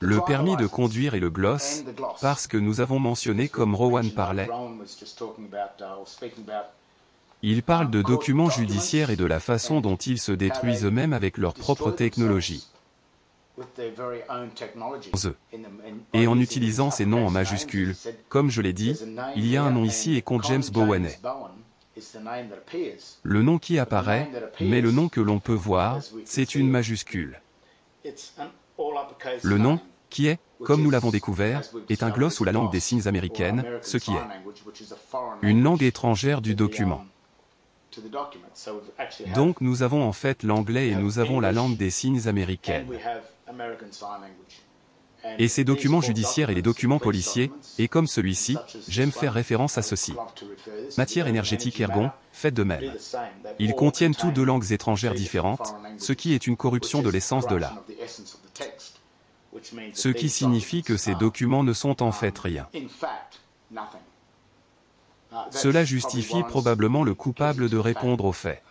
Le permis de conduire et le gloss, parce que nous avons mentionné comme Rowan parlait. Ils parlent de documents judiciaires et de la façon dont ils se détruisent eux-mêmes avec leur propre technologie. Et en utilisant ces noms en majuscules, comme je l'ai dit, il y a un nom ici et compte James Bowen est le nom qui apparaît, mais le nom que l'on peut voir, c'est une majuscule. Le nom, qui est, comme nous l'avons découvert, est un gloss ou la langue des signes américaine, ce qui est une langue étrangère du document. Donc nous avons en fait l'anglais et nous avons la langue des signes américaine. Et ces documents judiciaires et les documents policiers, et comme celui-ci, j'aime faire référence à ceci. Matière énergétique ergon, faites de même. Ils contiennent tous deux langues étrangères différentes, ce qui est une corruption de l'essence de la. Ce qui signifie que ces documents ne sont en fait rien. Cela justifie probablement le coupable de répondre aux faits.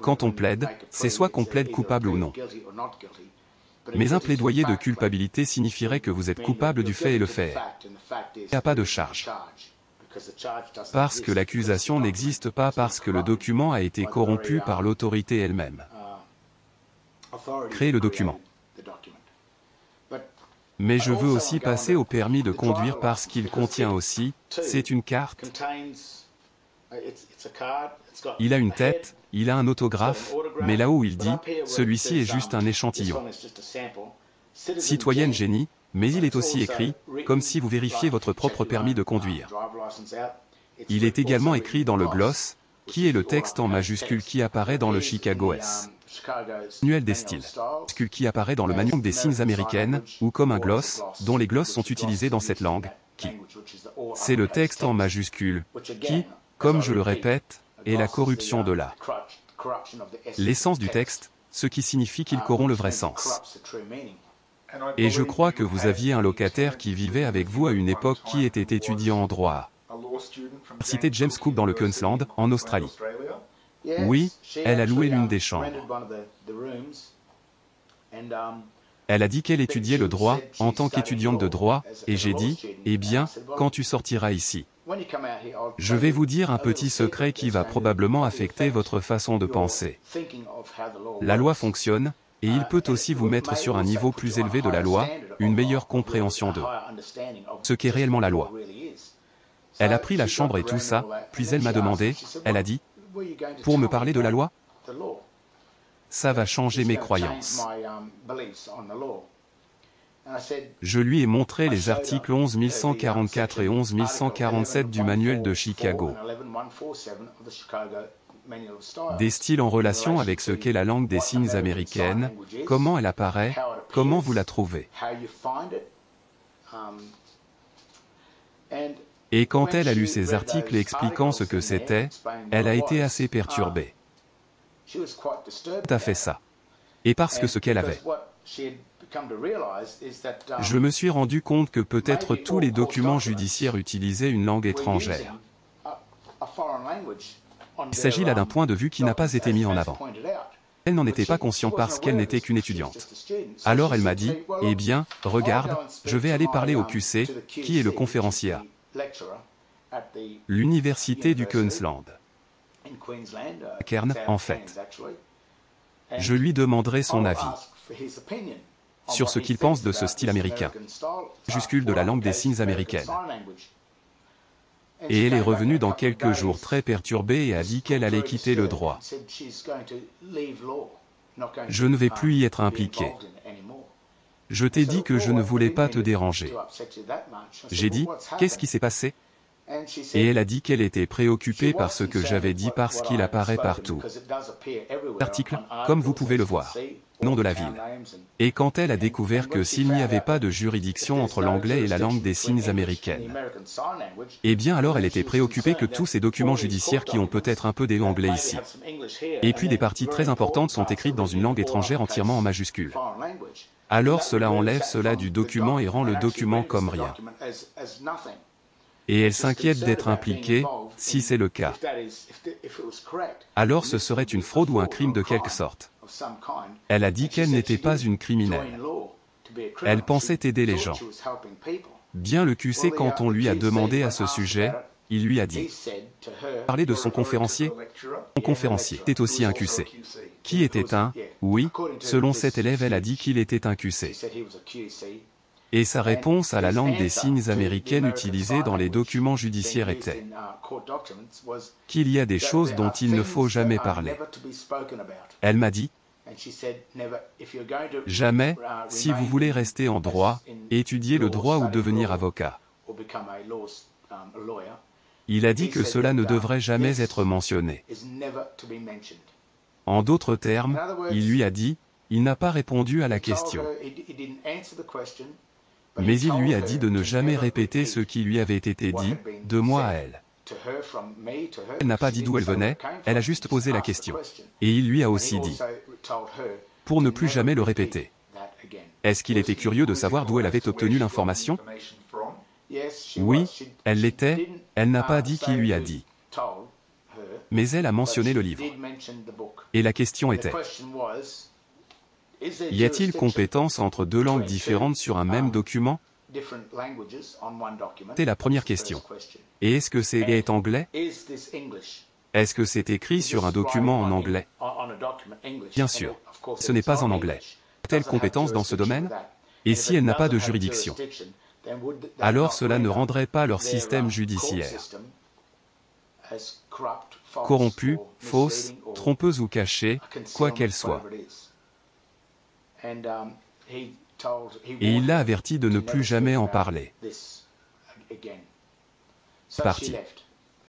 Quand on plaide, c'est soit qu'on plaide coupable ou non. Mais un plaidoyer de culpabilité signifierait que vous êtes coupable du fait et le fait est. Il n'y a pas de charge. Parce que l'accusation n'existe pas parce que le document a été corrompu par l'autorité elle-même. Créez le document. Mais je veux aussi passer au permis de conduire parce qu'il contient aussi, c'est une carte. Il a une tête, il a un autographe, mais là où il dit, celui-ci est juste un échantillon. Citoyenne génie, mais il est aussi écrit, comme si vous vérifiez votre propre permis de conduire. Il est également écrit dans le gloss, qui est le texte en majuscule qui apparaît dans le Chicago S. Manuel des styles. Qui apparaît dans le manuel des signes américaines, ou comme un gloss, dont les glosses sont utilisés dans cette langue, qui. C'est le texte en majuscule, qui, comme je le répète, est la corruption de la. L'essence du texte, ce qui signifie qu'il corrompt le vrai sens. Et je crois que vous aviez un locataire qui vivait avec vous à une époque qui était étudiant en droit à l'université James Cook dans le Queensland, en Australie. Oui, elle a loué l'une des chambres. Elle a dit qu'elle étudiait le droit, en tant qu'étudiante de droit, et j'ai dit, eh bien, quand tu sortiras ici, je vais vous dire un petit secret qui va probablement affecter votre façon de penser. La loi fonctionne, et il peut aussi vous mettre sur un niveau plus élevé de la loi, une meilleure compréhension de ce qu'est réellement la loi. Elle a pris la chambre et tout ça, puis elle m'a demandé, elle a dit, pour me parler de la loi? Ça va changer mes croyances. Je lui ai montré les articles 11144 et 11147 du manuel de Chicago. Des styles en relation avec ce qu'est la langue des signes américaine, comment elle apparaît, comment vous la trouvez. Et quand elle a lu ces articles expliquant ce que c'était, elle a été assez perturbée. Tout à fait ça. Et parce que ce qu'elle avait. Je me suis rendu compte que peut-être tous les documents judiciaires utilisaient une langue étrangère. Il s'agit là d'un point de vue qui n'a pas été mis en avant. Elle n'en était pas consciente parce qu'elle n'était qu'une étudiante. Alors elle m'a dit, eh bien, regarde, je vais aller parler au QC, qui est le conférencier à l'université du Queensland. Cairns, en fait. Je lui demanderai son avis sur ce qu'il pense de ce style américain, majuscule de la langue des signes américaine. Et elle est revenue dans quelques jours très perturbée et a dit qu'elle allait quitter le droit. Je ne vais plus y être impliqué. Je t'ai dit que je ne voulais pas te déranger. J'ai dit, qu'est-ce qui s'est passé? Et elle a dit qu'elle était préoccupée par ce que j'avais dit parce qu'il apparaît partout. L'article, comme vous pouvez le voir, nom de la ville. Et quand elle a découvert que s'il n'y avait pas de juridiction entre l'anglais et la langue des signes américaine, eh bien alors elle était préoccupée que tous ces documents judiciaires qui ont peut-être un peu des anglais ici, et puis des parties très importantes sont écrites dans une langue étrangère entièrement en majuscules. Alors cela enlève cela du document et rend le document comme rien. Et elle s'inquiète d'être impliquée, si c'est le cas. Alors ce serait une fraude ou un crime de quelque sorte. Elle a dit qu'elle n'était pas une criminelle. Elle pensait aider les gens. Bien le QC, quand on lui a demandé à ce sujet, il lui a dit. Parler de son conférencier. Son conférencier était aussi un QC. Qui était un? Oui, selon cet élève, elle a dit qu'il était un QC. Et sa réponse à la langue des signes américaine utilisée dans les documents judiciaires était qu'il y a des choses dont il ne faut jamais parler. Elle m'a dit, jamais, si vous voulez rester en droit, étudier le droit ou devenir avocat. Il a dit que cela ne devrait jamais être mentionné. En d'autres termes, il lui a dit, il n'a pas répondu à la question. Mais il lui a dit de ne jamais répéter ce qui lui avait été dit, de moi à elle. Elle n'a pas dit d'où elle venait, elle a juste posé la question. Et il lui a aussi dit, pour ne plus jamais le répéter. Est-ce qu'il était curieux de savoir d'où elle avait obtenu l'information? Oui, elle l'était, elle n'a pas dit qui lui a dit. Mais elle a mentionné le livre. Et la question était, y a-t-il compétence entre deux langues différentes sur un même document? C'est la première question. Et est-ce que c'est anglais? Est-ce que c'est écrit sur un document en anglais? Bien sûr. Ce n'est pas en anglais. A-t-elle compétence dans ce domaine? Et si elle n'a pas de juridiction? Alors cela ne rendrait pas leur système judiciaire corrompu, fausse, trompeuse ou cachée, quoi qu'elle soit. Et il l'a averti de ne plus jamais en parler. Parti.